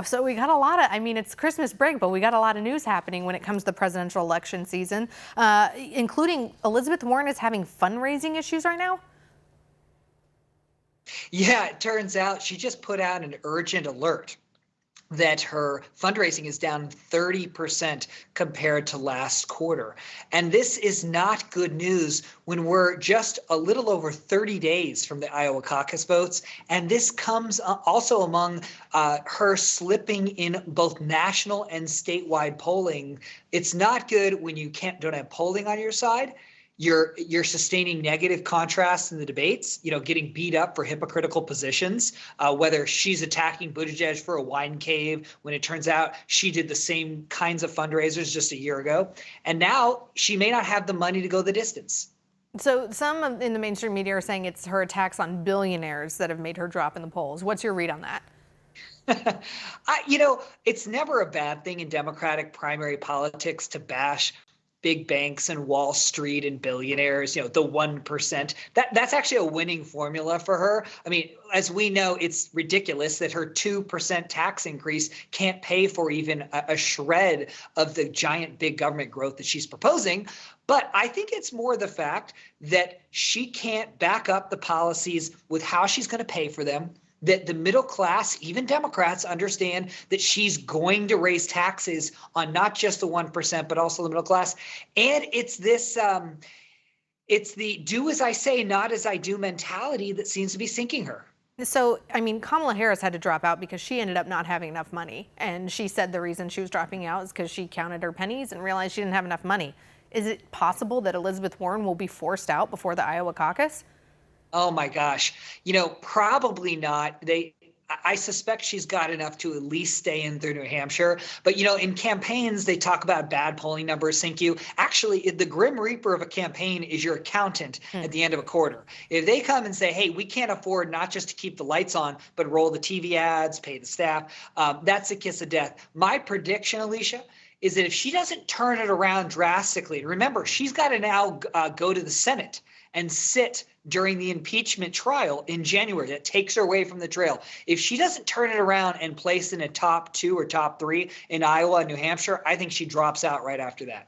So we got a lot of, I mean, it's Christmas break, but we got a lot of news happening when it comes to the presidential election season, including Elizabeth Warren is having fundraising issues right now. Yeah, it turns out she just put out an urgent alert that her fundraising is down 30% compared to last quarter. And this is not good news when we're just a little over 30 days from the Iowa caucus votes. And this comes also among her slipping in both national and statewide polling. It's not good when you don't have polling on your side. You're sustaining negative contrast in the debates, getting beat up for hypocritical positions, whether she's attacking Buttigieg for a wine cave when it turns out she did the same kinds of fundraisers just a year ago. And now she may not have the money to go the distance. So some in the mainstream media are saying it's her attacks on billionaires that have made her drop in the polls. What's your read on that? It's never a bad thing in Democratic primary politics to bash big banks and Wall Street and billionaires, the 1%. That's actually a winning formula for her. I mean, as we know, it's ridiculous that her 2% tax increase can't pay for even a shred of the giant big government growth that she's proposing. But I think it's more the fact that she can't back up the policies with how she's going to pay for them, that the middle class, even Democrats, understand that she's going to raise taxes on not just the 1%, but also the middle class. And it's this, it's the do as I say, not as I do mentality that seems to be sinking her. So, I mean, Kamala Harris had to drop out because she ended up not having enough money. And she said the reason she was dropping out is because she counted her pennies and realized she didn't have enough money. Is it possible that Elizabeth Warren will be forced out before the Iowa caucus? Oh my gosh. Probably not. I suspect she's got enough to at least stay in through New Hampshire. But, in campaigns, they talk about bad polling numbers sink you. Actually, the grim reaper of a campaign is your accountant at the end of a quarter. If they come and say, hey, we can't afford not just to keep the lights on, but roll the TV ads, pay the staff, that's a kiss of death. My prediction, Alicia, is that if she doesn't turn it around drastically, remember, she's got to now go to the Senate and sit during the impeachment trial in January. That takes her away from the trail. If she doesn't turn it around and place in a top 2 or top 3 in Iowa and New Hampshire, I think she drops out right after that.